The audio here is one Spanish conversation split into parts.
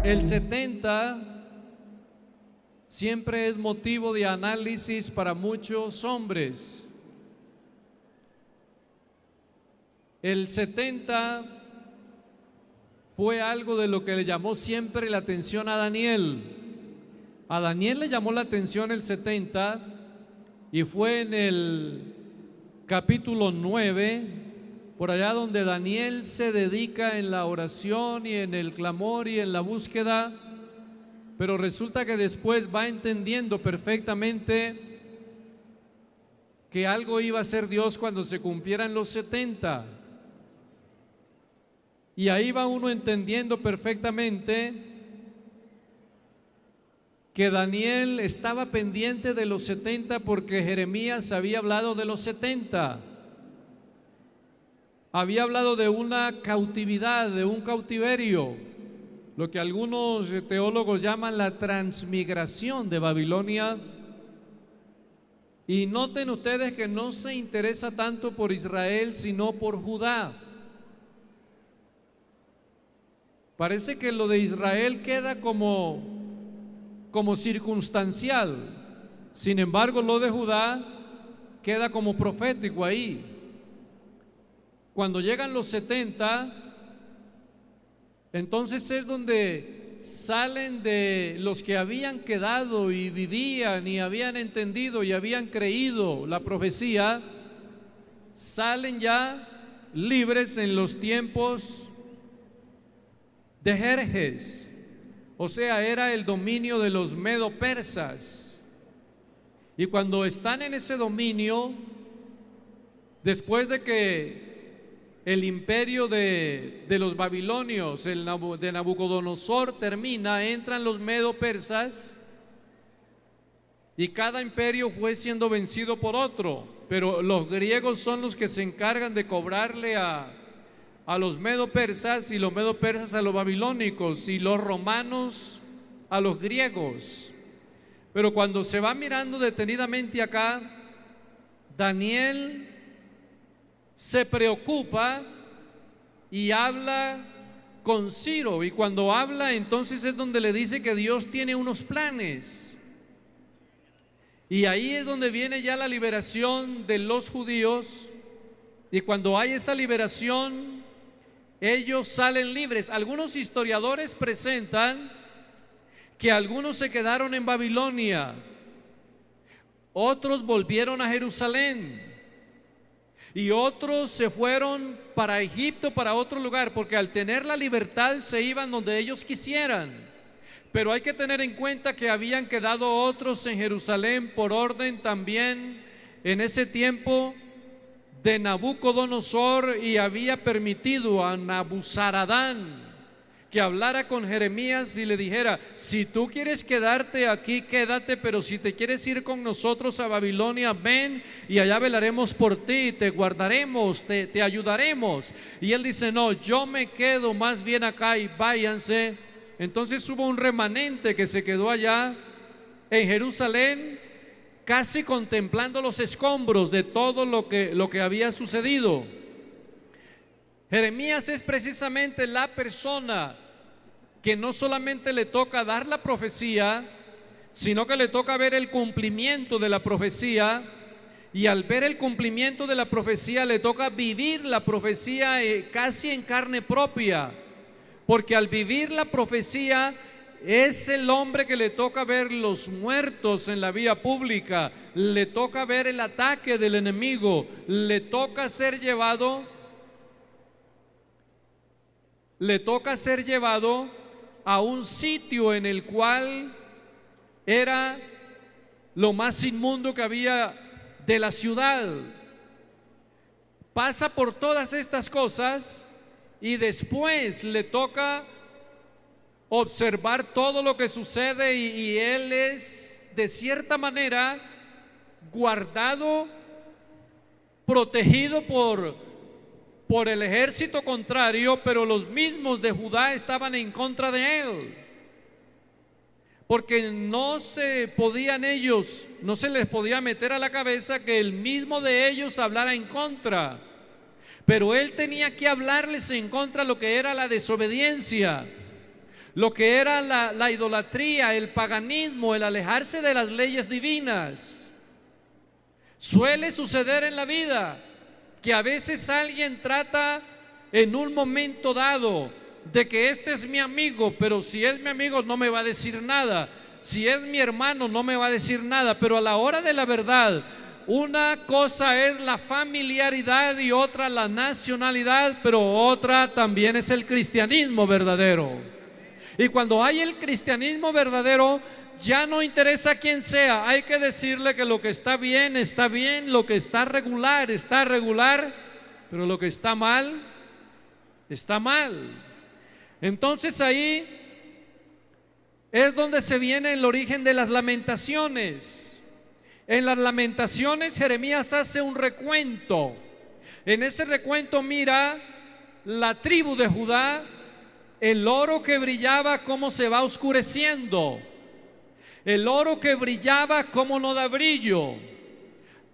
El 70 siempre es motivo de análisis para muchos hombres. El 70 fue algo de lo que le llamó siempre la atención a Daniel. A Daniel le llamó la atención el 70 y fue en el capítulo 9, por allá donde Daniel se dedica en la oración y en el clamor y en la búsqueda, pero resulta que después va entendiendo perfectamente que algo iba a hacer Dios cuando se cumplieran los 70. Y ahí va uno entendiendo perfectamente que Daniel estaba pendiente de los 70 porque Jeremías había hablado de los 70. Había hablado de una cautividad, de un cautiverio, lo que algunos teólogos llaman la transmigración de Babilonia. Y noten ustedes que no se interesa tanto por Israel, sino por Judá. Parece que lo de Israel queda como circunstancial. Sin embargo, lo de Judá queda como profético ahí. Cuando llegan los 70, entonces es donde salen de los que habían quedado y vivían y habían entendido y habían creído la profecía, salen ya libres en los tiempos de Jerjes. O sea, era el dominio de los medo-persas. Y cuando están en ese dominio, después de que el imperio de los babilonios, de Nabucodonosor termina, entran los medo-persas y cada imperio fue siendo vencido por otro. Pero los griegos son los que se encargan de cobrarle a los medo-persas y los medo-persas a los babilónicos y los romanos a los griegos. Pero cuando se va mirando detenidamente acá, Daniel se preocupa y habla con Ciro, y cuando habla entonces es donde le dice que Dios tiene unos planes. Y ahí es donde viene ya la liberación de los judíos, y cuando hay esa liberación ellos salen libres. Algunos historiadores presentan que algunos se quedaron en Babilonia, otros volvieron a Jerusalén y otros se fueron para Egipto, para otro lugar, porque al tener la libertad se iban donde ellos quisieran. Pero hay que tener en cuenta que habían quedado otros en Jerusalén por orden también en ese tiempo de Nabucodonosor, y había permitido a Nabuzaradán que hablara con Jeremías y le dijera: si tú quieres quedarte aquí, quédate, pero si te quieres ir con nosotros a Babilonia, ven y allá velaremos por ti, te guardaremos, te ayudaremos. Y él dice: no, yo me quedo más bien acá y váyanse. Entonces hubo un remanente que se quedó allá en Jerusalén, casi contemplando los escombros de todo lo que había sucedido. Jeremías es precisamente la persona que no solamente le toca dar la profecía, sino que le toca ver el cumplimiento de la profecía, y al ver el cumplimiento de la profecía le toca vivir la profecía casi en carne propia, porque al vivir la profecía es el hombre que le toca ver los muertos en la vía pública, le toca ver el ataque del enemigo, le toca ser llevado a un sitio en el cual era lo más inmundo que había de la ciudad. Pasa por todas estas cosas y después le toca observar todo lo que sucede, y él es de cierta manera guardado, protegido por el ejército contrario, pero los mismos de Judá estaban en contra de él, porque no se les podía meter a la cabeza que el mismo de ellos hablara en contra, pero él tenía que hablarles en contra lo que era la desobediencia, lo que era la idolatría, el paganismo, el alejarse de las leyes divinas. Suele suceder en la vida que a veces alguien trata en un momento dado de que este es mi amigo, pero si es mi amigo no me va a decir nada, si es mi hermano no me va a decir nada, pero a la hora de la verdad, una cosa es la familiaridad y otra la nacionalidad, pero otra también es el cristianismo verdadero. Y cuando hay el cristianismo verdadero, ya no interesa quién sea, hay que decirle que lo que está bien, lo que está regular, pero lo que está mal, está mal. Entonces ahí es donde se viene el origen de las lamentaciones. En las lamentaciones Jeremías hace un recuento. En ese recuento mira la tribu de Judá, el oro que brillaba, cómo se va oscureciendo. El oro que brillaba, cómo no da brillo.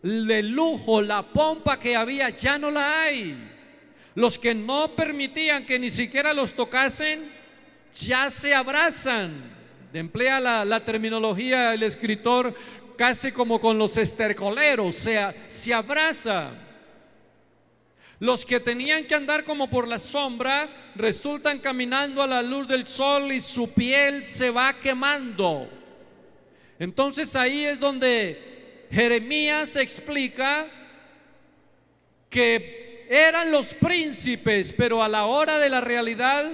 El lujo, la pompa que había, ya no la hay. Los que no permitían que ni siquiera los tocasen, ya se abrazan. Emplea la terminología el escritor casi como con los estercoleros, o sea, se abraza. Los que tenían que andar como por la sombra, resultan caminando a la luz del sol y su piel se va quemando. Entonces ahí es donde Jeremías explica que eran los príncipes, pero a la hora de la realidad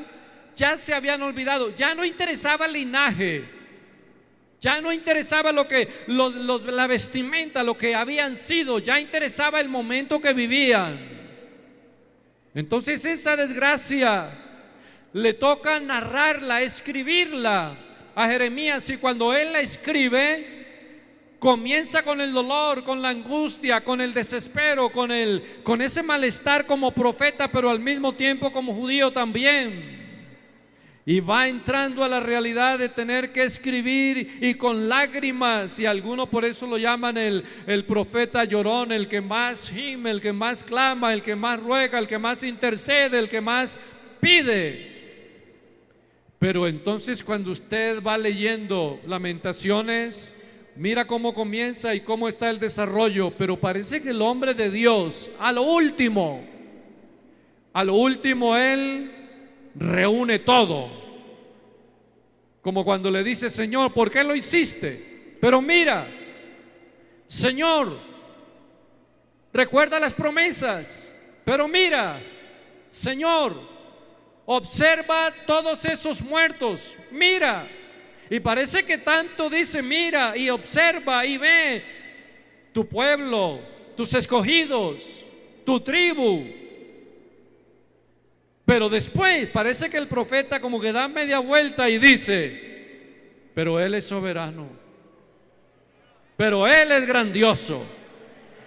ya se habían olvidado, ya no interesaba el linaje, ya no interesaba la vestimenta, lo que habían sido, ya interesaba el momento que vivían. Entonces esa desgracia le toca narrarla, escribirla a Jeremías, y cuando él la escribe, comienza con el dolor, con la angustia, con el desespero, con ese malestar como profeta, pero al mismo tiempo como judío también. Y va entrando a la realidad de tener que escribir, y con lágrimas, y algunos por eso lo llaman el profeta llorón, el que más gime, el que más clama, el que más ruega, el que más intercede, el que más pide. Pero entonces cuando usted va leyendo Lamentaciones, mira cómo comienza y cómo está el desarrollo, pero parece que el hombre de Dios, a lo último, él reúne todo. Como cuando le dice: Señor, ¿por qué lo hiciste? Pero mira, Señor, recuerda las promesas, pero mira, Señor, observa todos esos muertos, mira. Y parece que tanto dice mira y observa y ve tu pueblo, tus escogidos, tu tribu. Pero después parece que el profeta como que da media vuelta y dice: pero Él es soberano, pero Él es grandioso.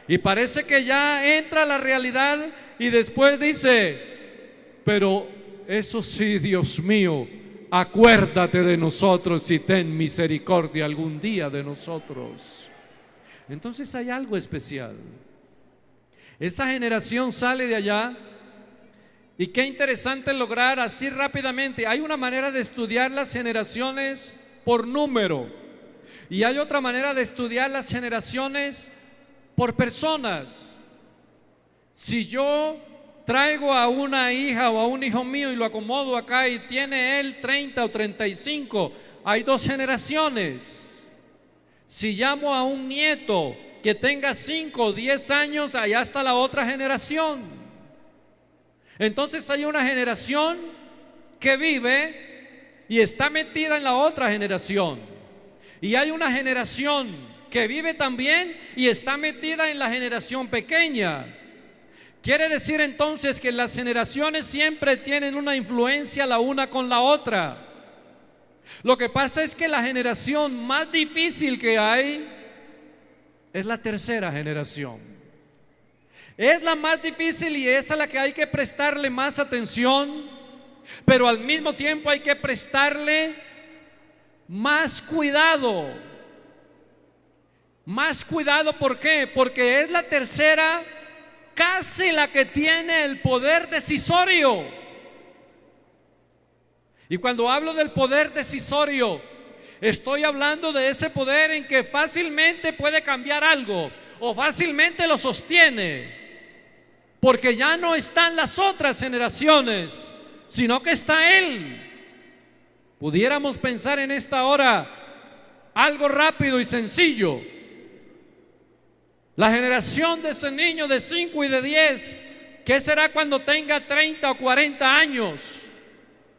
Y parece que ya entra la realidad y después dice: pero eso sí, Dios mío, acuérdate de nosotros y ten misericordia algún día de nosotros. Entonces hay algo especial. Esa generación sale de allá, y qué interesante lograr así rápidamente. Hay una manera de estudiar las generaciones por número, y hay otra manera de estudiar las generaciones por personas. Si yo traigo a una hija o a un hijo mío y lo acomodo acá y tiene él 30 o 35, hay dos generaciones. Si llamo a un nieto que tenga 5 o 10 años, allá está la otra generación. Entonces hay una generación que vive y está metida en la otra generación, y hay una generación que vive también y está metida en la generación pequeña. Quiere decir entonces que las generaciones siempre tienen una influencia la una con la otra. Lo que pasa es que la generación más difícil que hay es la tercera generación. Es la más difícil y es a la que hay que prestarle más atención, pero al mismo tiempo hay que prestarle más cuidado. Más cuidado, ¿por qué? Porque es la tercera, casi la que tiene el poder decisorio. Y cuando hablo del poder decisorio, estoy hablando de ese poder en que fácilmente puede cambiar algo o fácilmente lo sostiene, porque ya no están las otras generaciones, sino que está Él. Pudiéramos pensar en esta hora algo rápido y sencillo. La generación de ese niño de 5 y de 10, ¿qué será cuando tenga 30 o 40 años?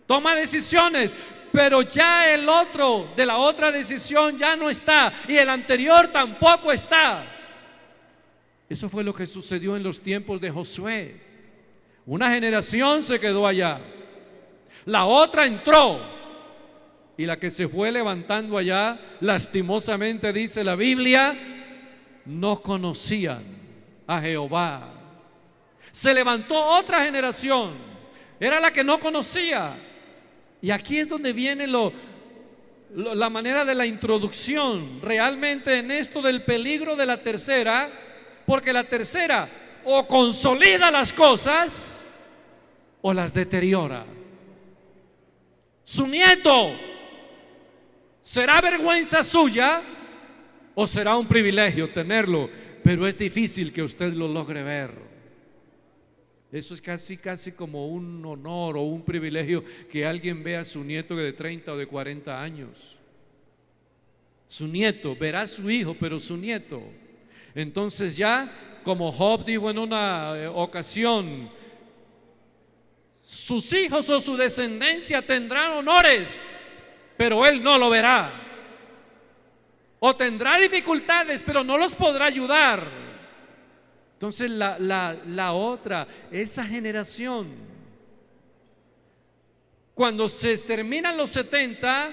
Toma decisiones, pero ya el otro de la otra decisión ya no está y el anterior tampoco está. Eso fue lo que sucedió en los tiempos de Josué. Una generación se quedó allá, la otra entró, y la que se fue levantando allá, lastimosamente dice la Biblia, no conocían a Jehová. Se levantó otra generación, era la que no conocía. Y aquí es donde viene la manera de la introducción realmente en esto del peligro de la tercera, porque la tercera o consolida las cosas o las deteriora. Su nieto será vergüenza suya o será un privilegio tenerlo, pero es difícil que usted lo logre ver. Eso es casi como un honor o un privilegio que alguien vea a su nieto de 30 o de 40 años. Su nieto, verá a su hijo, pero su nieto. Entonces ya, como Job dijo en una ocasión, sus hijos o su descendencia tendrán honores, pero él no lo verá. O tendrá dificultades, pero no los podrá ayudar. Entonces la otra, esa generación, cuando se terminan los 70,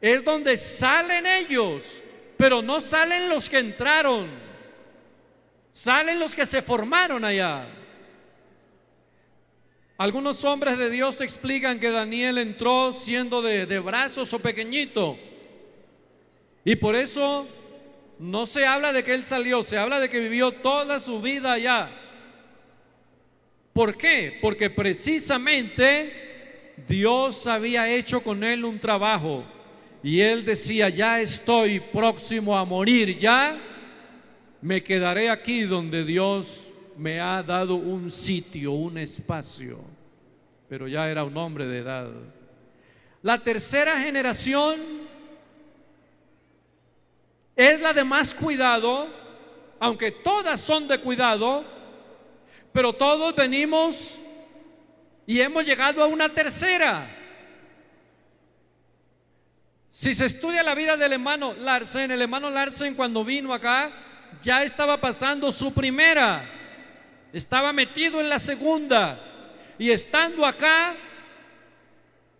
es donde salen ellos, pero no salen los que entraron, salen los que se formaron allá. Algunos hombres de Dios explican que Daniel entró siendo de brazos o pequeñito, y por eso no se habla de que él salió, se habla de que vivió toda su vida allá. ¿Por qué? Porque precisamente Dios había hecho con él un trabajo y él decía, ya estoy próximo a morir, ya me quedaré aquí donde Dios me ha dado un sitio, un espacio. Pero ya era un hombre de edad. La tercera generación es la de más cuidado, aunque todas son de cuidado, pero todos venimos y hemos llegado a una tercera. Si se estudia la vida del hermano Larsen, el hermano Larsen cuando vino acá ya estaba pasando su primera, estaba metido en la segunda, y estando acá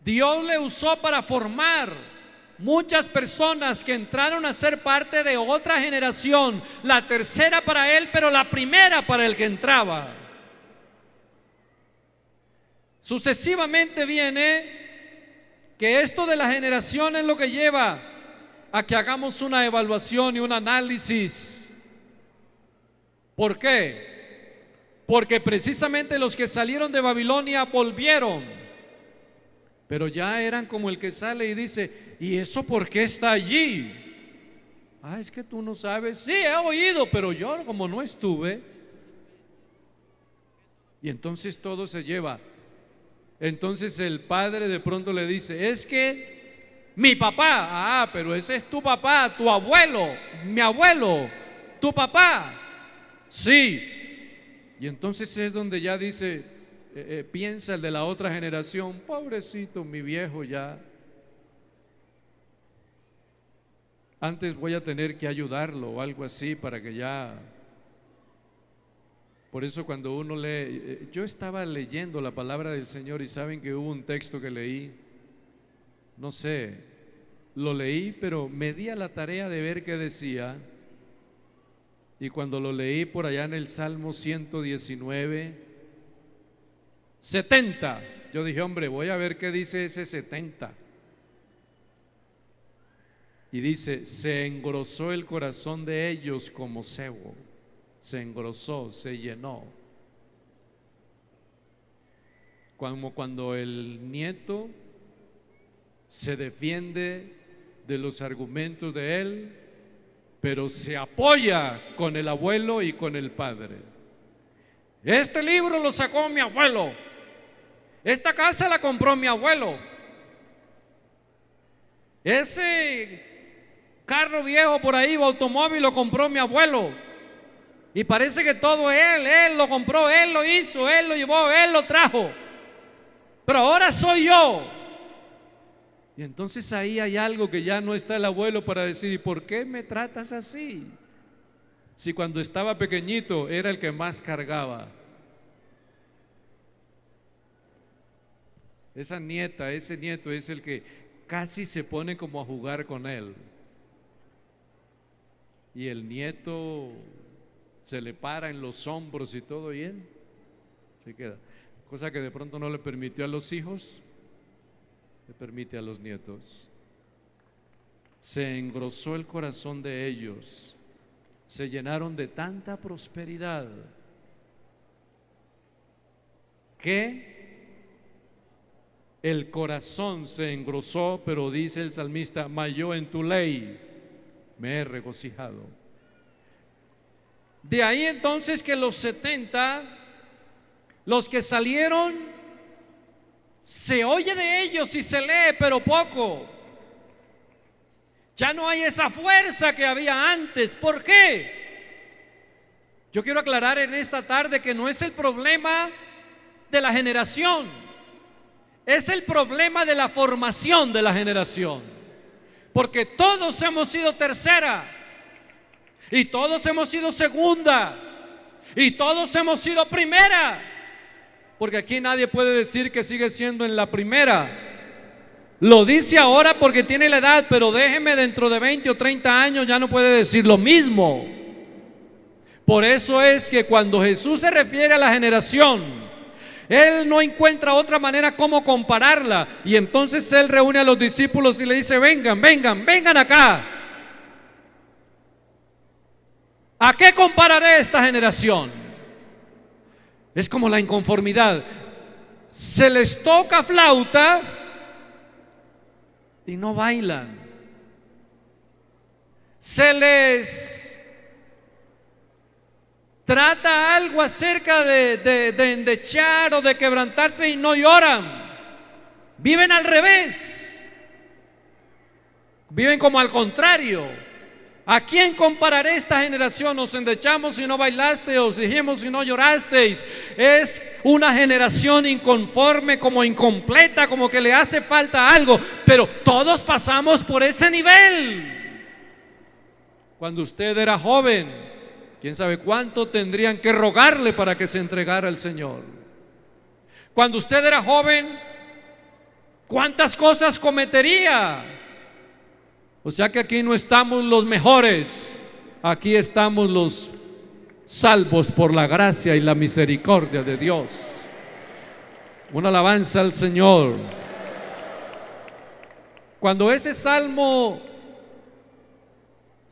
Dios le usó para formar muchas personas que entraron a ser parte de otra generación, la tercera para él, pero la primera para el que entraba. Sucesivamente viene que esto de la generación es lo que lleva a que hagamos una evaluación y un análisis. ¿Por qué? Porque precisamente los que salieron de Babilonia volvieron, pero ya eran como el que sale y dice, ¿y eso por qué está allí? Ah, es que tú no sabes. Sí, he oído, pero yo como no estuve. Y entonces todo se lleva. Entonces el padre de pronto le dice, es que mi papá, pero ese es tu papá, tu abuelo, mi abuelo, tu papá. Sí. Y entonces es donde ya dice, piensa el de la otra generación, pobrecito mi viejo ya, antes voy a tener que ayudarlo o algo así para que ya. Por eso cuando uno lee, yo estaba leyendo la palabra del Señor y saben que hubo un texto que leí, no sé, lo leí pero me di a la tarea de ver qué decía, y cuando lo leí por allá en el Salmo 119, 70, yo dije, hombre, voy a ver qué dice ese 70. Y dice, se engrosó el corazón de ellos como cebo, se engrosó, se llenó. Como cuando el nieto se defiende de los argumentos de él, pero se apoya con el abuelo y con el padre. Este libro lo sacó mi abuelo, esta casa la compró mi abuelo, ese carro viejo por ahí, automóvil, lo compró mi abuelo. Y parece que todo él lo compró, él lo hizo, él lo llevó, él lo trajo. Pero ahora soy yo. Y entonces ahí hay algo que ya no está el abuelo para decir: ¿y por qué me tratas así? Si cuando estaba pequeñito era el que más cargaba. Esa nieta, ese nieto es el que casi se pone como a jugar con él. Y el nieto se le para en los hombros y todo, y él se queda. Cosa que de pronto no le permitió a los hijos, le permite a los nietos. Se engrosó el corazón de ellos, se llenaron de tanta prosperidad que el corazón se engrosó, pero dice el salmista: mas yo en tu ley me he regocijado. De ahí entonces que los 70, los que salieron, se oye de ellos y se lee, pero poco. Ya no hay esa fuerza que había antes. ¿Por qué? Yo quiero aclarar en esta tarde que no es el problema de la generación, es el problema de la formación de la generación. Porque todos hemos sido tercera, y todos hemos sido segunda, y todos hemos sido primera. Porque aquí nadie puede decir que sigue siendo en la primera. Lo dice ahora porque tiene la edad, pero déjeme, dentro de 20 o 30 años ya no puede decir lo mismo. Por eso es que cuando Jesús se refiere a la generación, Él no encuentra otra manera como compararla. Y entonces Él reúne a los discípulos y le dice: vengan, vengan, vengan acá. ¿A qué compararé esta generación? Es como la inconformidad. Se les toca flauta y no bailan. Se les trata algo acerca de endechar o de quebrantarse y no lloran. Viven al revés. Viven como al contrario. ¿A quién compararé esta generación? Os endechamos y no bailaste, os dijimos y no llorasteis. Es una generación inconforme, como incompleta, como que le hace falta algo. Pero todos pasamos por ese nivel. Cuando usted era joven, quién sabe cuánto tendrían que rogarle para que se entregara al Señor. Cuando usted era joven, ¿cuántas cosas cometería? O sea que aquí no estamos los mejores, aquí estamos los salvos por la gracia y la misericordia de Dios. Una alabanza al Señor. Cuando ese Salmo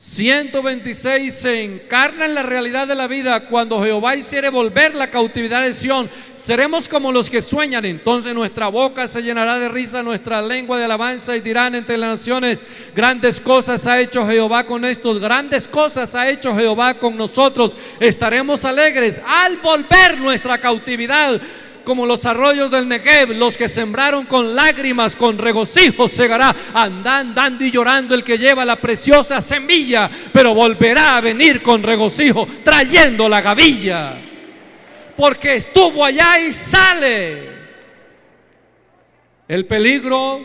126 se encarna en la realidad de la vida, cuando Jehová hiciere volver la cautividad de Sión, seremos como los que sueñan. Entonces nuestra boca se llenará de risa, nuestra lengua de alabanza, y dirán entre las naciones: grandes cosas ha hecho Jehová con estos, grandes cosas ha hecho Jehová con nosotros. Estaremos alegres al volver nuestra cautividad. Como los arroyos del Negev, los que sembraron con lágrimas, con regocijo segará. Anda andando y llorando el que lleva la preciosa semilla, pero volverá a venir con regocijo, trayendo la gavilla, porque estuvo allá y sale. El peligro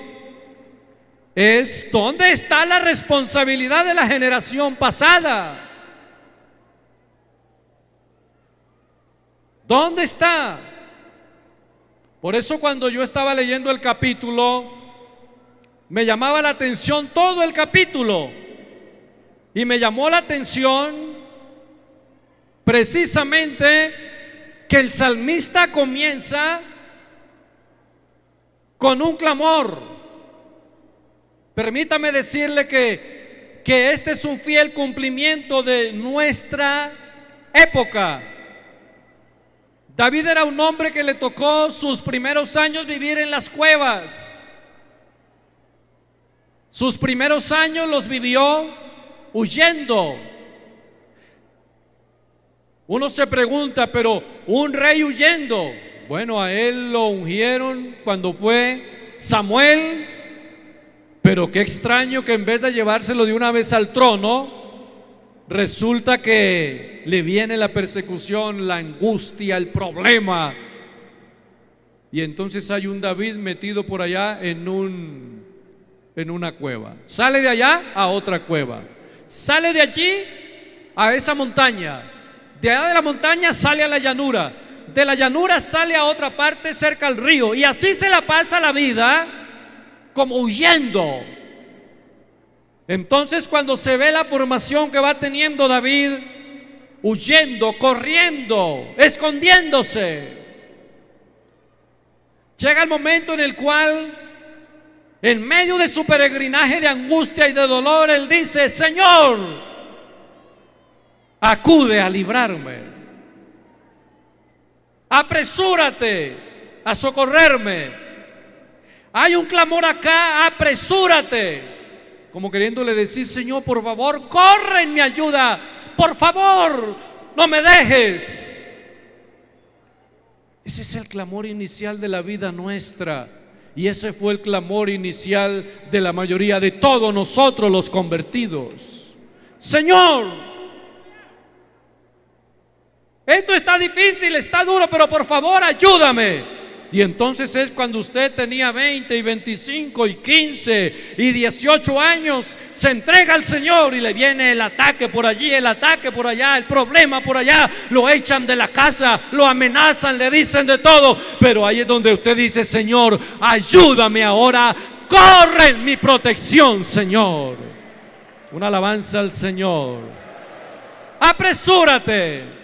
es: ¿dónde está la responsabilidad de la generación pasada? ¿Dónde está? Por eso cuando yo estaba leyendo el capítulo, me llamaba la atención todo el capítulo. Y me llamó la atención precisamente que el salmista comienza con un clamor. Permítame decirle que este es un fiel cumplimiento de nuestra época. David era un hombre que le tocó sus primeros años vivir en las cuevas. Sus primeros años los vivió huyendo. Uno se pregunta, pero un rey huyendo. Bueno, a él lo ungieron cuando fue Samuel, pero qué extraño que en vez de llevárselo de una vez al trono, resulta que le viene la persecución, la angustia, el problema. Y entonces hay un David metido por allá en una cueva. Sale de allá a otra cueva. Sale de allí a esa montaña. De allá de la montaña sale a la llanura. De la llanura sale a otra parte cerca al río. Y así se la pasa la vida como huyendo. Entonces cuando se ve la formación que va teniendo David, huyendo, corriendo, escondiéndose, llega el momento en el cual, en medio de su peregrinaje de angustia y de dolor, él dice: Señor, acude a librarme, apresúrate a socorrerme. Hay un clamor acá: apresúrate, como queriéndole decir: Señor, por favor, corre en mi ayuda, por favor, no me dejes. Ese es el clamor inicial de la vida nuestra, y ese fue el clamor inicial de la mayoría de todos nosotros los convertidos. Señor, esto está difícil, está duro, pero por favor ayúdame. Y entonces es cuando usted tenía 20 y 25 y 15 y 18 años, se entrega al Señor y le viene el ataque por allí, el ataque por allá, el problema por allá, lo echan de la casa, lo amenazan, le dicen de todo, pero ahí es donde usted dice: Señor, ayúdame ahora, corre en mi protección, Señor. Una alabanza al Señor. Apresúrate.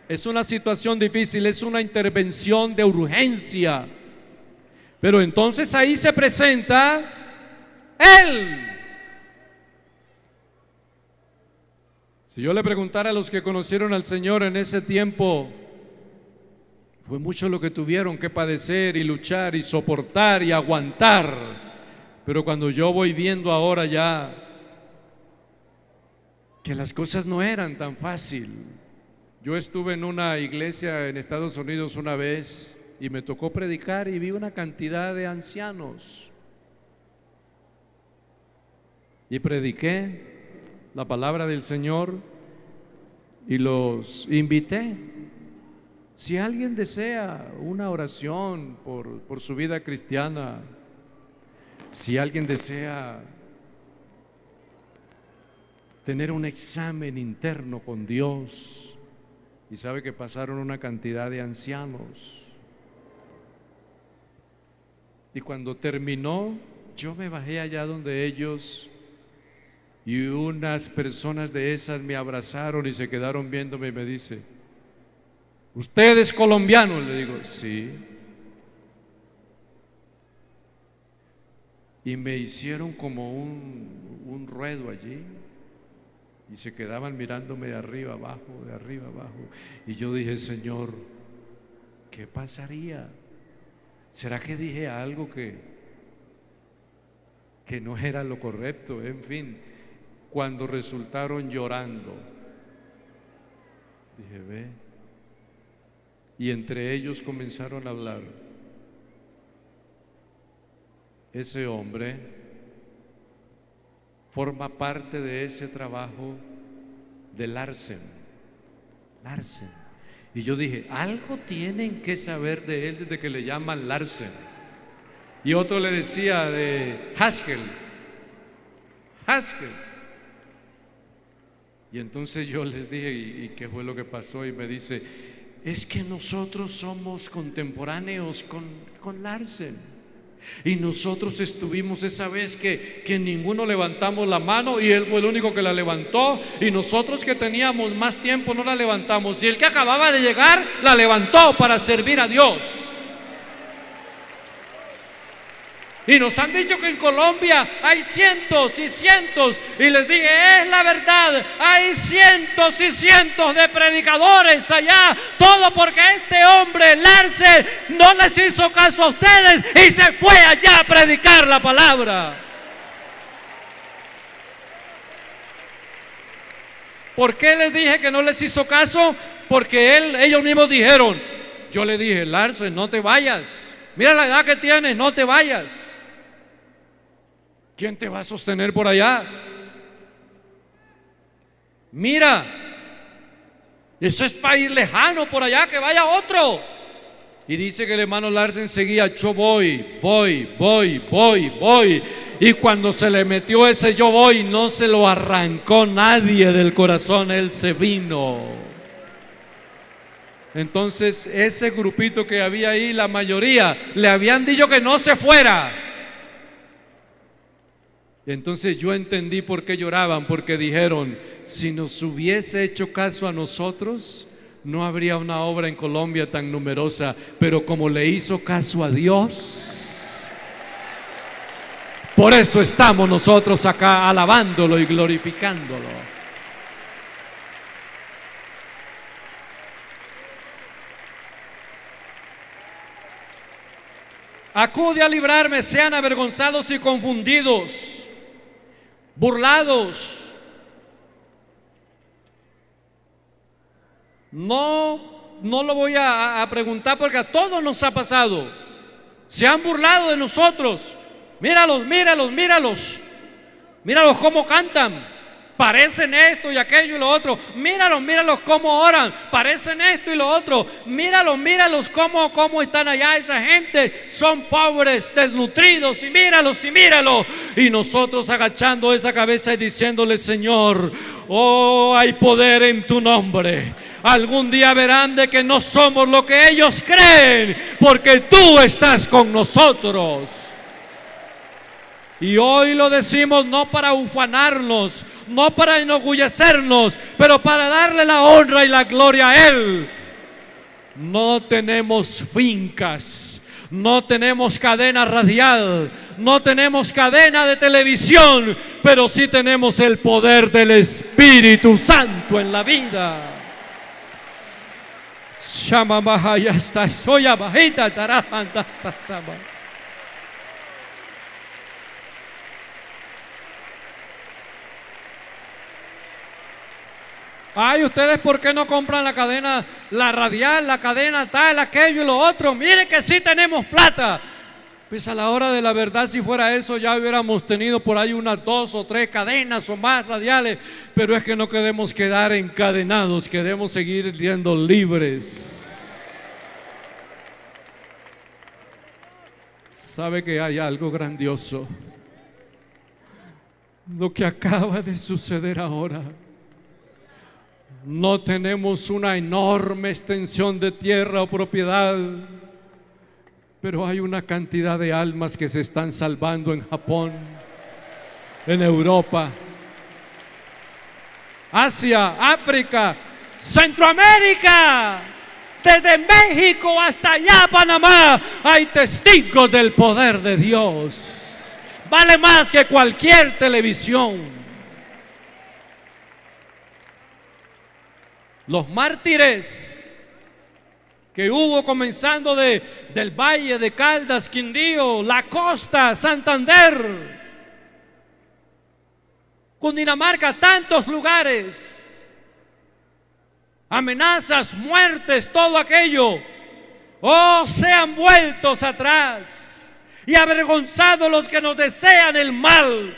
Es una situación difícil, es una intervención de urgencia. Pero entonces ahí se presenta Él. Si yo le preguntara a los que conocieron al Señor en ese tiempo, fue mucho lo que tuvieron que padecer y luchar y soportar y aguantar. Pero cuando yo voy viendo ahora ya que las cosas no eran tan fácil. Yo estuve en una iglesia en Estados Unidos una vez y me tocó predicar y vi una cantidad de ancianos. Y prediqué la palabra del Señor y los invité. Si alguien desea una oración por su vida cristiana, si alguien desea tener un examen interno con Dios, y sabe que pasaron una cantidad de ancianos. Y cuando terminó, yo me bajé allá donde ellos, y unas personas de esas me abrazaron y se quedaron viéndome y me dice: ¿usted es colombiano? Le digo: sí. Y me hicieron como un ruedo allí. Y se quedaban mirándome de arriba abajo, de arriba abajo. Y yo dije: Señor, ¿qué pasaría? ¿Será que dije algo que no era lo correcto? En fin, cuando resultaron llorando, dije: ve. Y entre ellos comenzaron a hablar. Ese hombre forma parte de ese trabajo de Larsen. Y yo dije: algo tienen que saber de él desde que le llaman Larsen. Y otro le decía de Haskell. Y entonces yo les dije: ¿y qué fue lo que pasó? Y me dice: es que nosotros somos contemporáneos con Larsen. Y nosotros estuvimos esa vez que ninguno levantamos la mano y él fue el único que la levantó, y nosotros que teníamos más tiempo no la levantamos, y el que acababa de llegar la levantó para servir a Dios. Y nos han dicho que en Colombia hay cientos y cientos, y les dije: es la verdad, hay cientos y cientos de predicadores allá, todo porque este hombre Larsen no les hizo caso a ustedes y se fue allá a predicar la palabra. ¿Por qué les dije que no les hizo caso? Porque ellos mismos dijeron, yo le dije, Larsen, no te vayas. Mira la edad que tienes, no te vayas. ¿Quién te va a sostener por allá? Mira, eso es país lejano por allá, que vaya otro. Y dice que el hermano Larsen seguía, yo voy. Y cuando se le metió ese yo voy, no se lo arrancó nadie del corazón, él se vino. Entonces ese grupito que había ahí, la mayoría, le habían dicho que no se fuera. Entonces yo entendí por qué lloraban, porque dijeron, si nos hubiese hecho caso a nosotros, no habría una obra en Colombia tan numerosa, pero como le hizo caso a Dios, por eso estamos nosotros acá alabándolo y glorificándolo. Acude a librarme, sean avergonzados y confundidos, burlados. No lo voy a preguntar porque a todos nos ha pasado. Se han burlado de nosotros. Míralos cómo cantan. Parecen esto y aquello y lo otro. Míralos cómo oran. Parecen esto y lo otro. Míralos cómo están allá. Esa gente son pobres, desnutridos. Y míralos. Y nosotros agachando esa cabeza y diciéndole, Señor, oh, hay poder en tu nombre. Algún día verán de que no somos lo que ellos creen, porque tú estás con nosotros. Y hoy lo decimos no para ufanarnos, no para enorgullecernos, pero para darle la honra y la gloria a Él. No tenemos fincas, no tenemos cadena radial, no tenemos cadena de televisión, pero sí tenemos el poder del Espíritu Santo en la vida. Shama Mahaya está soya bajita tarajanta hasta sama. Ay, ustedes ¿por qué no compran la cadena, la radial, la cadena tal, aquello y lo otro? Miren que sí tenemos plata. Pues a la hora de la verdad, si fuera eso, ya hubiéramos tenido por ahí unas 2 o 3 cadenas o más radiales. Pero es que no queremos quedar encadenados, queremos seguir siendo libres. ¿Sabe que hay algo grandioso? Lo que acaba de suceder ahora. No tenemos una enorme extensión de tierra o propiedad, pero hay una cantidad de almas que se están salvando en Japón, en Europa, Asia, África, Centroamérica. Desde México hasta allá, Panamá, hay testigos del poder de Dios. Vale más que cualquier televisión. Los mártires que hubo comenzando del Valle de Caldas, Quindío, la costa, Santander, Cundinamarca, tantos lugares, amenazas, muertes, todo aquello, oh, sean vueltos atrás y avergonzados los que nos desean el mal.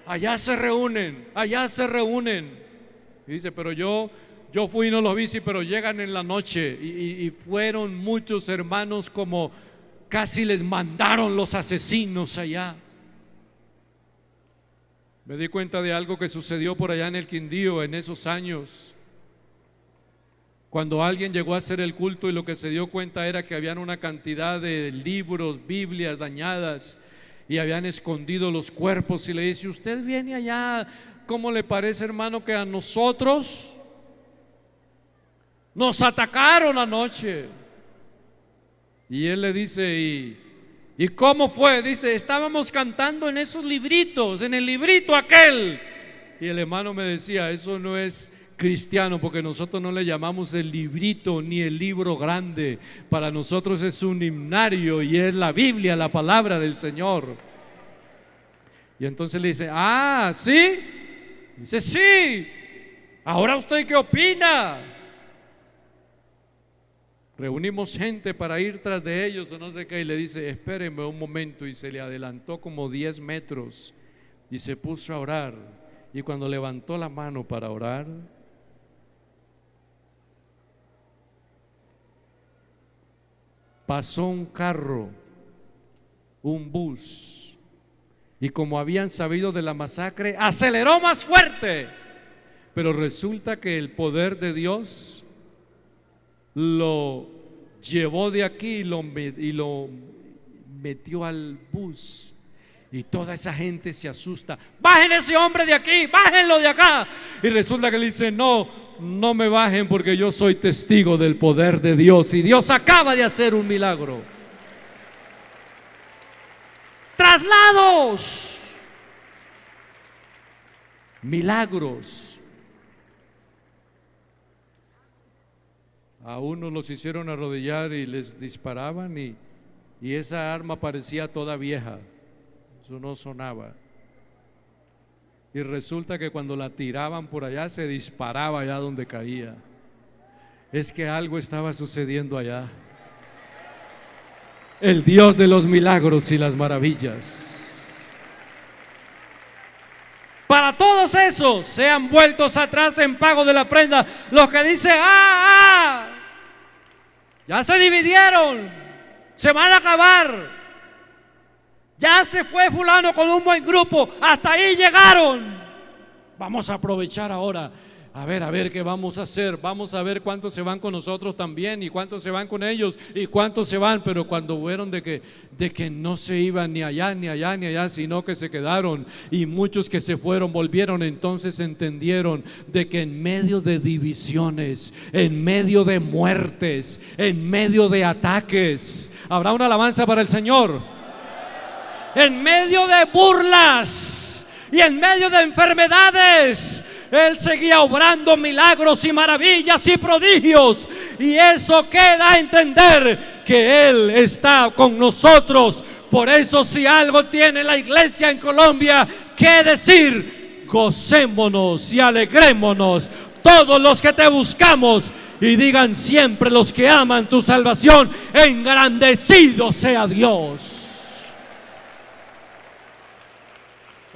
Allá se reúnen. Y dice, pero yo fui y no los vi, sí, pero llegan en la noche y fueron muchos hermanos como casi les mandaron los asesinos allá. Me di cuenta de algo que sucedió por allá en el Quindío en esos años, cuando alguien llegó a hacer el culto y lo que se dio cuenta era que habían una cantidad de libros, Biblias dañadas y habían escondido los cuerpos, y le dice, ¿usted viene allá? ¿Cómo le parece, hermano, que a nosotros nos atacaron anoche? Y él le dice, ¿y cómo fue? Dice, estábamos cantando en esos libritos, en el librito aquel. Y el hermano me decía, eso no es cristiano, porque nosotros no le llamamos el librito ni el libro grande. Para nosotros es un himnario y es la Biblia, la palabra del Señor. Y entonces le dice, ¿sí? Dice, sí. ¿Ahora usted qué opina? Reunimos gente para ir tras de ellos o no sé qué, y le dice, espérenme un momento, y se le adelantó como 10 metros y se puso a orar. Y cuando levantó la mano para orar, pasó un carro, un bus, y como habían sabido de la masacre, aceleró más fuerte. Pero resulta que el poder de Dios lo llevó de aquí y lo metió al bus. Y toda esa gente se asusta. Bajen ese hombre de aquí, bájenlo de acá. Y resulta que le dice, no, no me bajen porque yo soy testigo del poder de Dios. Y Dios acaba de hacer un milagro. Traslados, milagros. A unos los hicieron arrodillar y les disparaban y esa arma parecía toda vieja, eso no sonaba. Y resulta que cuando la tiraban por allá se disparaba allá donde caía. Es que algo estaba sucediendo allá. El Dios de los milagros y las maravillas. Para todos esos sean vueltos atrás en pago de la ofrenda. Los que dicen, ya se dividieron, se van a acabar, ya se fue fulano con un buen grupo, hasta ahí llegaron. Vamos a aprovechar ahora, a ver qué vamos a hacer, vamos a ver cuántos se van con nosotros también y cuántos se van con ellos y cuántos se van. Pero cuando vieron de que no se iban ni allá, ni allá, ni allá, sino que se quedaron, y muchos que se fueron volvieron, entonces entendieron de que en medio de divisiones, en medio de muertes, en medio de ataques, habrá una alabanza para el Señor. En medio de burlas y en medio de enfermedades, Él seguía obrando milagros y maravillas y prodigios. Y eso queda a entender que Él está con nosotros. Por eso, si algo tiene la iglesia en Colombia que decir, gocémonos y alegrémonos todos los que te buscamos. Y digan siempre los que aman tu salvación, engrandecido sea Dios.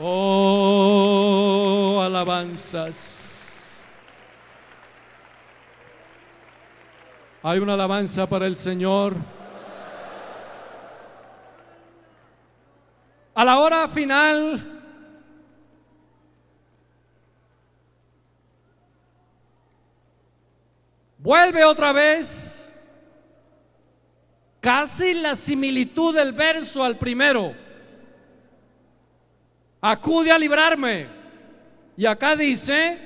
Oh, alabanzas. Hay una alabanza para el Señor. A la hora final, vuelve otra vez, casi la similitud del verso al primero. Acude a librarme. Y acá dice,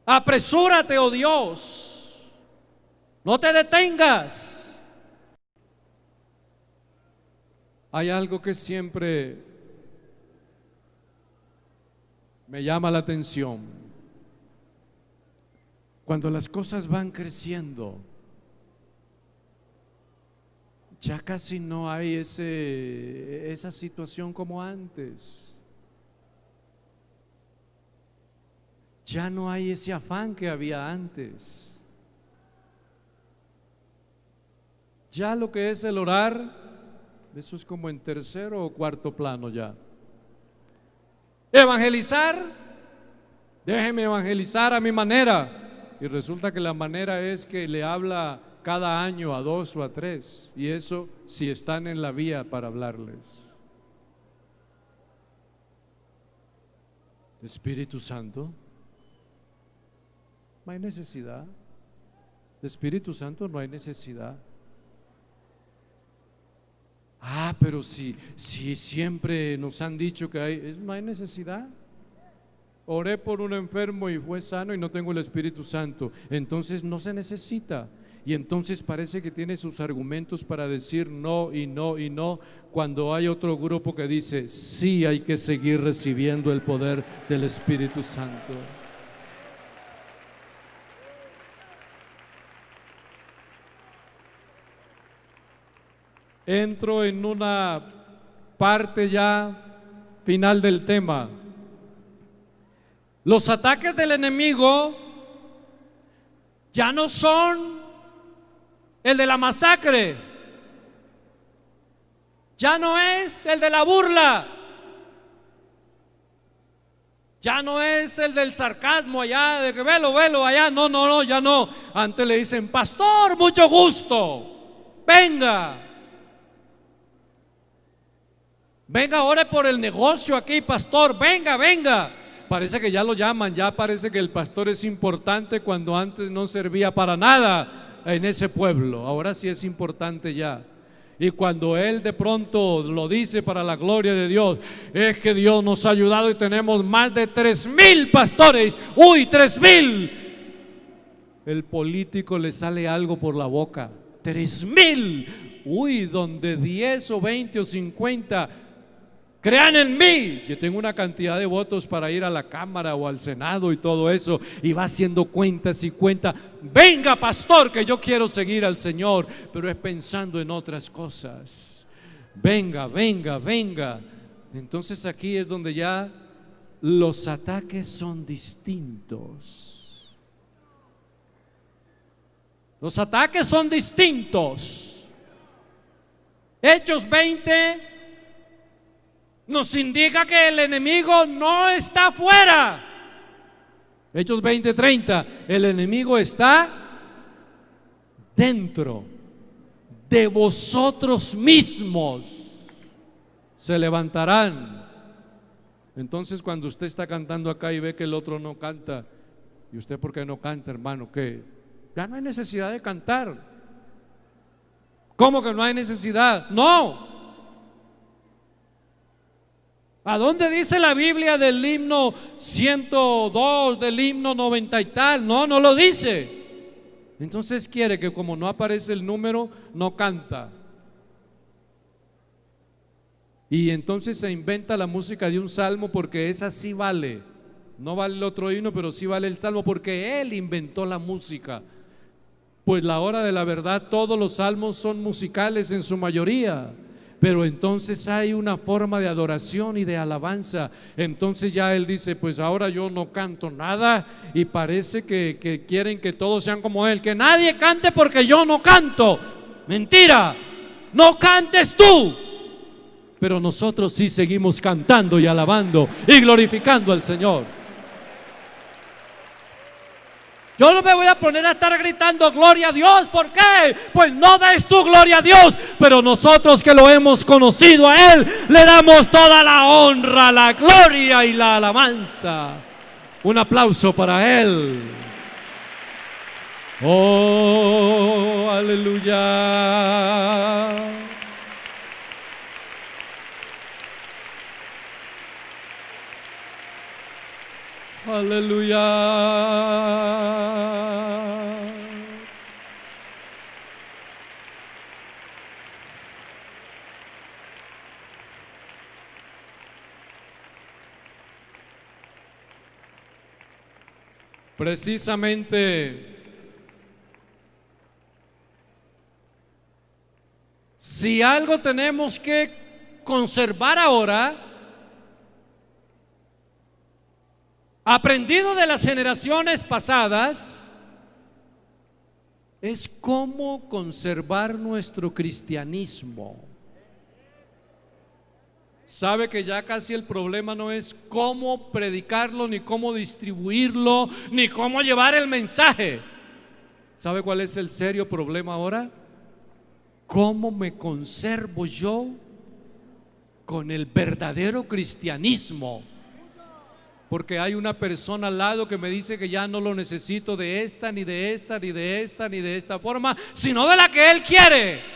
apresúrate, oh Dios, no te detengas. Hay algo que siempre me llama la atención. Cuando las cosas van creciendo, ya casi no hay esa situación como antes. Ya no hay ese afán que había antes. Ya lo que es el orar, eso es como en tercero o cuarto plano ya. Evangelizar, déjeme evangelizar a mi manera. Y resulta que la manera es que le habla cada año a 2 o a 3, y eso si están en la vía para hablarles. Espíritu Santo, no hay necesidad. De Espíritu Santo no hay necesidad. Pero si siempre nos han dicho que hay, no hay necesidad. Oré por un enfermo y fue sano y no tengo el Espíritu Santo, entonces no se necesita. Y entonces parece que tiene sus argumentos para decir no y no y no, cuando hay otro grupo que dice sí, hay que seguir recibiendo el poder del Espíritu Santo. Entro en una parte ya final del tema. Los ataques del enemigo ya no son el de la masacre, ya no es el de la burla, ya no es el del sarcasmo allá, de que velo allá, no, ya no. Antes le dicen: pastor, mucho gusto, venga ore por el negocio aquí, pastor, venga. Parece que ya lo llaman, ya parece que el pastor es importante cuando antes no servía para nada en ese pueblo. Ahora sí es importante ya. Y cuando él de pronto lo dice para la gloria de Dios, es que Dios nos ha ayudado y tenemos más de 3,000 pastores. ¡Uy, 3,000! El político le sale algo por la boca. 3,000. Uy, donde 10 o 20 o 50 crean en mí, yo tengo una cantidad de votos para ir a la Cámara o al Senado y todo eso, y va haciendo cuentas y cuentas. Venga, pastor, que yo quiero seguir al Señor, pero es pensando en otras cosas. Venga. Entonces aquí es donde ya los ataques son distintos. Los ataques son distintos. Hechos 20 nos indica que el enemigo no está afuera. Hechos 20:30, el enemigo está dentro de vosotros mismos. Se levantarán. Entonces, cuando usted está cantando acá y ve que el otro no canta, ¿y usted por qué no canta, hermano? ¿Qué? Ya no hay necesidad de cantar. ¿Cómo que no hay necesidad? No. ¿A dónde dice la Biblia del himno 102, del himno 90 y tal? No lo dice. Entonces quiere que, como no aparece el número, no canta. Y entonces se inventa la música de un salmo, porque esa sí vale. No vale el otro himno, pero sí vale el salmo, porque él inventó la música. Pues la hora de la verdad, todos los salmos son musicales en su mayoría. Pero entonces hay una forma de adoración y de alabanza. Entonces ya él dice: pues ahora yo no canto nada, y parece que quieren que todos sean como él. Que nadie cante porque yo no canto. Mentira, no cantes tú, pero nosotros sí seguimos cantando y alabando y glorificando al Señor. Yo no me voy a poner a estar gritando gloria a Dios. ¿Por qué? Pues no des tu gloria a Dios, pero nosotros que lo hemos conocido a Él, le damos toda la honra, la gloria y la alabanza. Un aplauso para Él. Oh, aleluya. Aleluya. Precisamente, si algo tenemos que conservar ahora, aprendido de las generaciones pasadas, es cómo conservar nuestro cristianismo. Sabe que ya casi el problema no es cómo predicarlo, ni cómo distribuirlo, ni cómo llevar el mensaje. ¿Sabe cuál es el serio problema ahora? ¿Cómo me conservo yo con el verdadero cristianismo? Porque hay una persona al lado que me dice que ya no lo necesito de esta, ni de esta, ni de esta, ni de esta forma, sino de la que él quiere.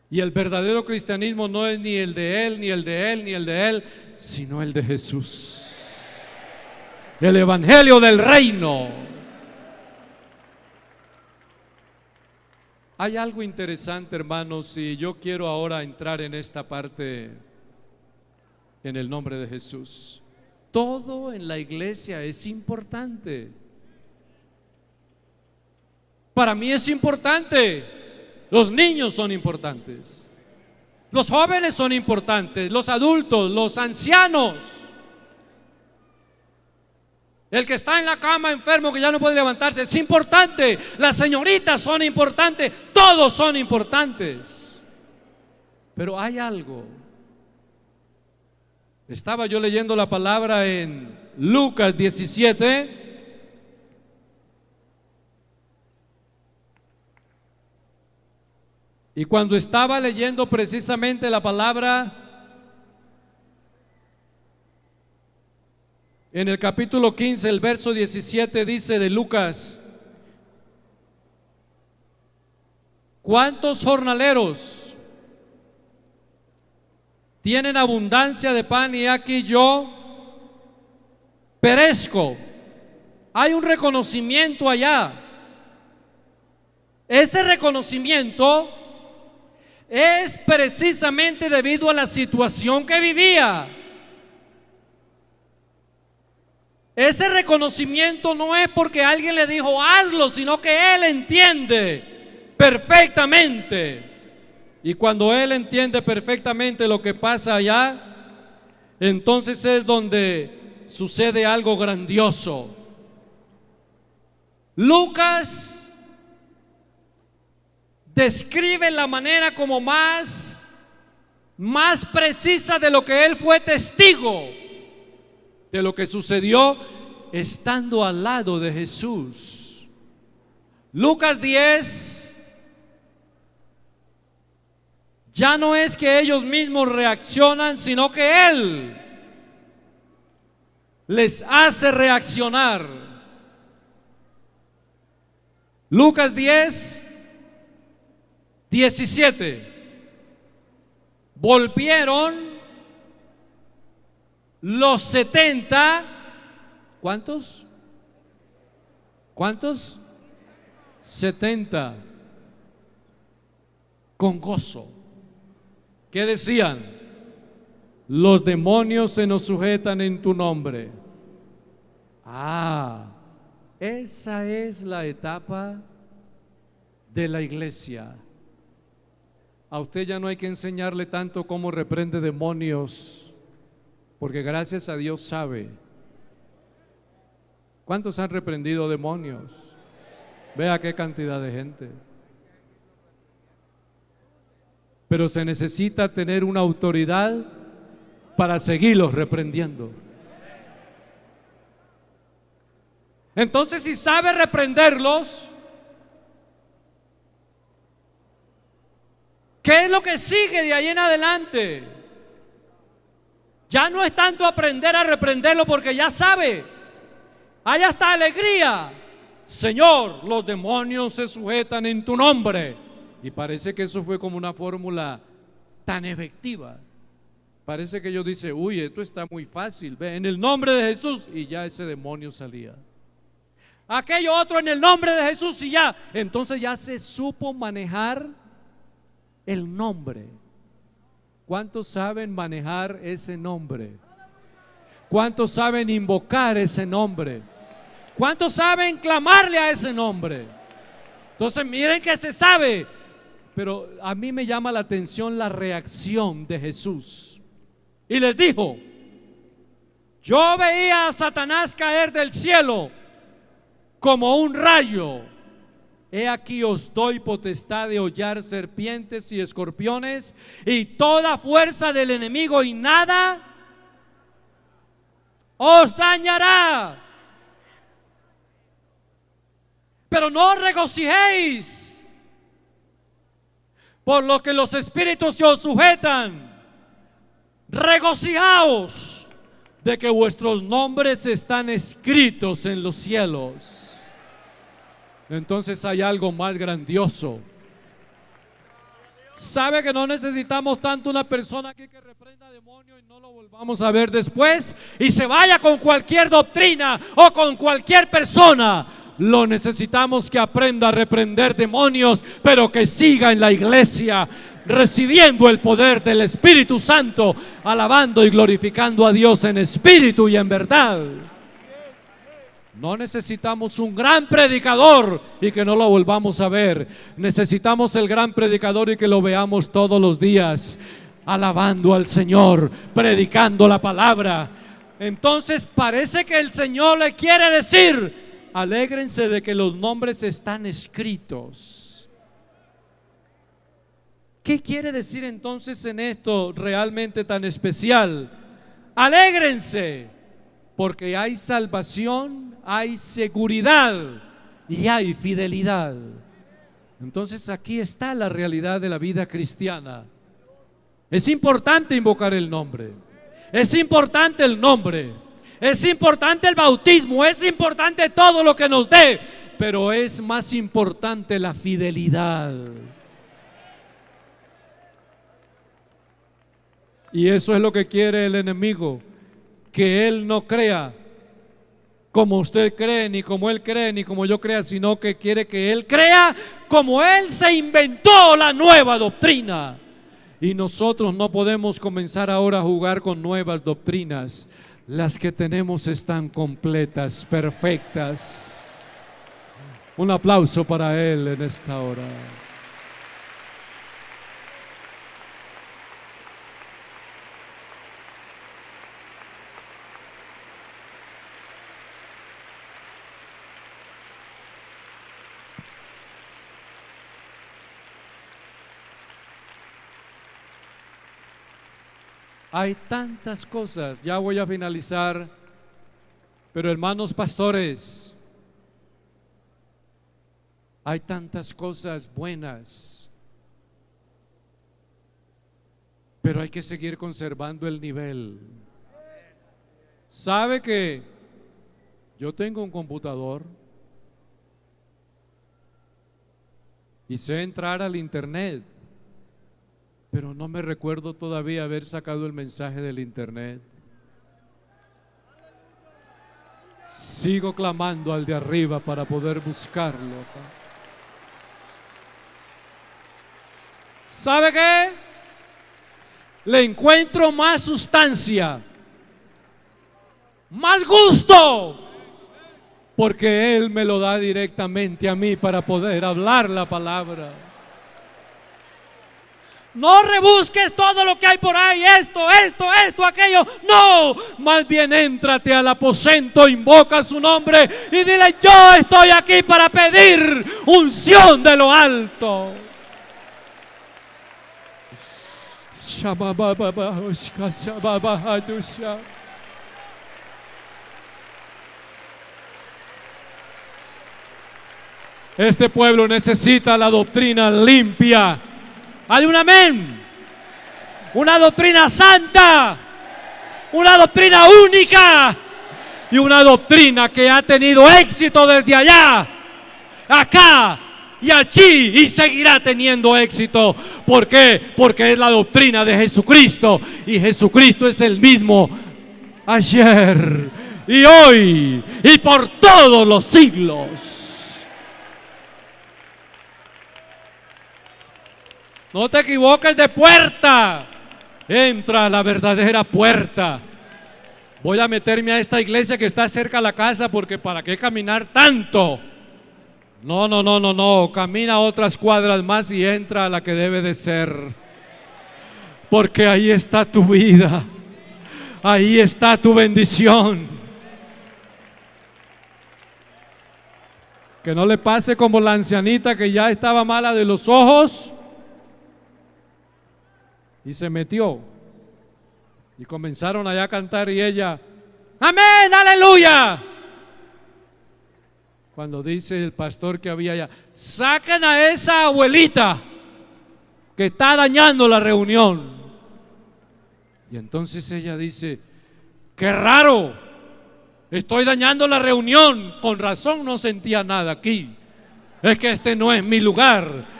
Y el verdadero cristianismo no es ni el de él, ni el de él, ni el de él, sino el de Jesús. El evangelio del reino. Hay algo interesante, hermanos, y yo quiero ahora entrar en esta parte en el nombre de Jesús. Todo en la iglesia es importante. Para mí es importante. Los niños son importantes, los jóvenes son importantes, los adultos, los ancianos. El que está en la cama enfermo, que ya no puede levantarse, es importante. Las señoritas son importantes. Todos son importantes. Pero hay algo. Estaba yo leyendo la palabra en Lucas 17. Y cuando estaba leyendo precisamente la palabra, en el capítulo 15, el verso 17 dice de Lucas: ¿cuántos jornaleros tienen abundancia de pan y aquí yo perezco? Hay un reconocimiento allá. Ese reconocimiento es precisamente debido a la situación que vivía. Ese reconocimiento no es porque alguien le dijo hazlo, sino que él entiende perfectamente. Y cuando él entiende perfectamente lo que pasa allá, entonces es donde sucede algo grandioso. Lucas describe la manera como más precisa de lo que él fue testigo de lo que sucedió estando al lado de Jesús. Lucas 10, ya no es que ellos mismos reaccionan, sino que Él les hace reaccionar. Lucas 10, 17. Volvieron los 70, ¿cuántos? 70, con gozo. ¿Qué decían? Los demonios se nos sujetan en tu nombre. Esa es la etapa de la iglesia. A usted ya no hay que enseñarle tanto cómo reprende demonios, porque gracias a Dios sabe. ¿Cuántos han reprendido demonios? Vea qué cantidad de gente. Pero se necesita tener una autoridad para seguirlos reprendiendo. Entonces, si sabe reprenderlos, ¿qué es lo que sigue de ahí en adelante? Ya no es tanto aprender a reprenderlo porque ya sabe. Hay hasta alegría. Señor, los demonios se sujetan en tu nombre. Y parece que eso fue como una fórmula tan efectiva. Parece que ellos dicen, uy, esto está muy fácil. Ve, en el nombre de Jesús, y ya ese demonio salía. Aquello otro en el nombre de Jesús y ya. Entonces ya se supo manejar el nombre. ¿Cuántos saben manejar ese nombre? ¿Cuántos saben invocar ese nombre? ¿Cuántos saben clamarle a ese nombre? Entonces miren que se sabe. Pero a mí me llama la atención la reacción de Jesús. Y les dijo: yo veía a Satanás caer del cielo como un rayo. He aquí os doy potestad de hollar serpientes y escorpiones y toda fuerza del enemigo, y nada os dañará. Pero no os regocijéis por lo que los espíritus se os sujetan. Regocijaos de que vuestros nombres están escritos en los cielos. Entonces hay algo más grandioso. ¿Sabe que no necesitamos tanto una persona aquí que reprenda demonios y no lo volvamos a ver después y se vaya con cualquier doctrina o con cualquier persona? Lo necesitamos que aprenda a reprender demonios, pero que siga en la iglesia recibiendo el poder del Espíritu Santo, alabando y glorificando a Dios en espíritu y en verdad. No necesitamos un gran predicador y que no lo volvamos a ver. Necesitamos el gran predicador y que lo veamos todos los días, alabando al Señor, predicando la palabra, Entonces parece que el Señor le quiere decir: alégrense de que los nombres están escritos. ¿Qué quiere decir entonces en esto realmente tan especial? Alégrense, porque hay salvación, hay seguridad y hay fidelidad. Entonces aquí está la realidad de la vida cristiana. Es importante invocar el nombre, es importante el nombre, es importante el bautismo, es importante todo lo que nos dé, pero es más importante la fidelidad. Y eso es lo que quiere el enemigo, que él no crea como usted cree, ni como él cree, ni como yo crea, sino que quiere que él crea como él se inventó la nueva doctrina. Y nosotros no podemos comenzar ahora a jugar con nuevas doctrinas. Las que tenemos están completas, perfectas. Un aplauso para él en esta hora. Hay tantas cosas, ya voy a finalizar, pero hermanos pastores, hay tantas cosas buenas, pero hay que seguir conservando el nivel. ¿Sabe que yo tengo un computador y sé entrar al internet? Pero no me recuerdo todavía haber sacado el mensaje del internet. Sigo clamando al de arriba para poder buscarlo. ¿Sabe qué? Le encuentro más sustancia, más gusto, porque Él me lo da directamente a mí para poder hablar la palabra. No rebusques todo lo que hay por ahí, esto, aquello. No, más bien éntrate al aposento, invoca su nombre y dile: yo estoy aquí para pedir unción de lo alto. Este pueblo necesita la doctrina limpia. Hay un amén, una doctrina santa, una doctrina única y una doctrina que ha tenido éxito desde allá, acá y allí, y seguirá teniendo éxito. ¿Por qué? Porque es la doctrina de Jesucristo, y Jesucristo es el mismo ayer y hoy y por todos los siglos. No te equivoques de puerta, entra a la verdadera puerta. Voy a meterme a esta iglesia que está cerca de la casa, porque ¿para qué caminar tanto? No, camina otras cuadras más y entra a la que debe de ser, porque ahí está tu vida, ahí está tu bendición. Que no le pase como la ancianita que ya estaba mala de los ojos y se metió, y comenzaron allá a cantar y ella: amén, aleluya. Cuando dice el pastor que había allá: saquen a esa abuelita que está dañando la reunión. Y entonces ella dice: qué raro, estoy dañando la reunión. Con razón no sentía nada aquí, es que este no es mi lugar.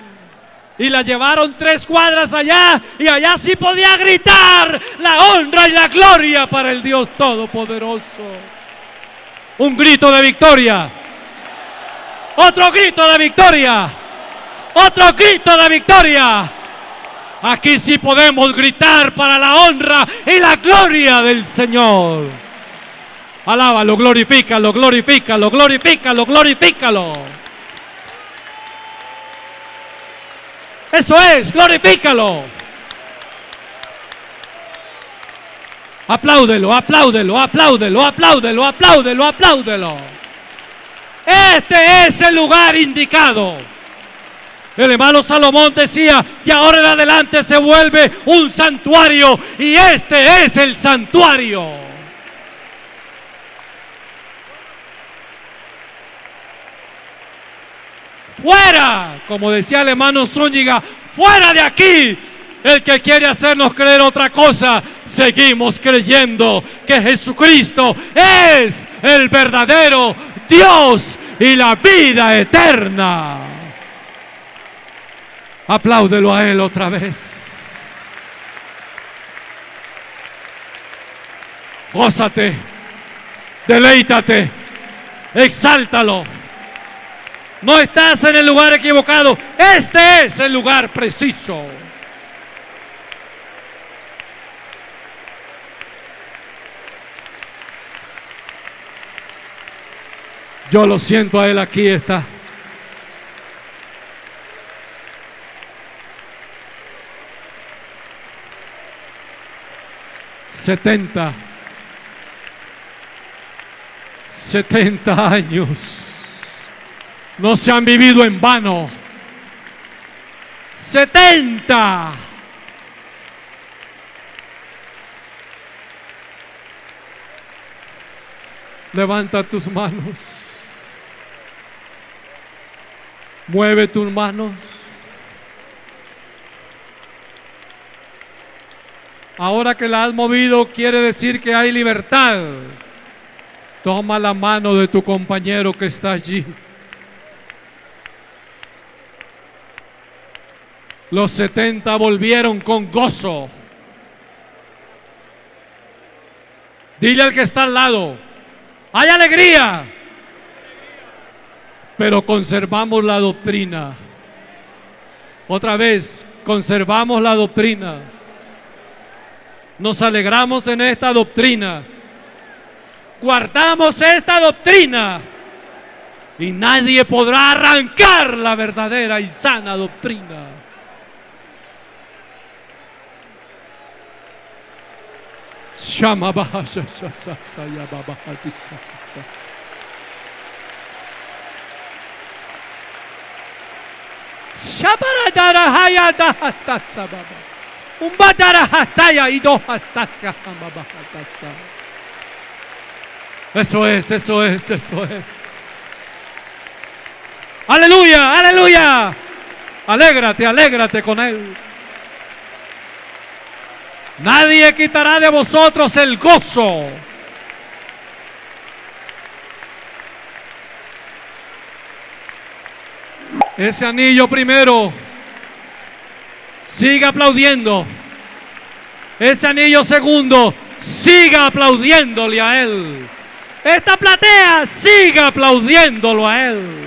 Y la llevaron 3 cuadras allá, y allá sí podía gritar la honra y la gloria para el Dios Todopoderoso. Un grito de victoria, otro grito de victoria, otro grito de victoria. Aquí sí podemos gritar para la honra y la gloria del Señor. Alábalo, glorifícalo, glorifícalo, glorifícalo, glorifícalo. Eso es, glorifícalo. Apláudelo, apláudelo, apláudelo, apláudelo, apláudelo, apláudelo. Este es el lugar indicado. El hermano Salomón decía, y ahora en adelante se vuelve un santuario, y este es el santuario. Fuera, como decía el hermano Zúñiga, fuera de aquí. El que quiere hacernos creer otra cosa, seguimos creyendo que Jesucristo es el verdadero Dios y la vida eterna. Apláudelo a Él otra vez. Gózate, deleítate, exáltalo. No estás en el lugar equivocado. Este es el lugar preciso. Yo lo siento a Él, aquí está. Setenta años no se han vivido en vano. 70. Levanta tus manos. Mueve tus manos. Ahora que la has movido, quiere decir que hay libertad. Toma la mano de tu compañero que está allí. Los 70 volvieron con gozo. Dile al que está al lado, hay alegría, pero conservamos la doctrina. Otra vez, conservamos la doctrina. Nos alegramos en esta doctrina. Guardamos esta doctrina. Y nadie podrá arrancar la verdadera y sana doctrina. Shama baja saya baba hadisa. Shabaradara hayada hatasa baba. Umbadara hastaya y do hastasa baba hatasa. Eso es, eso es, eso es. Aleluya, aleluya. Alégrate, alégrate con Él. Nadie quitará de vosotros el gozo. Ese anillo primero, siga aplaudiendo. Ese anillo segundo, siga aplaudiéndole a Él. Esta platea, siga aplaudiéndolo a Él.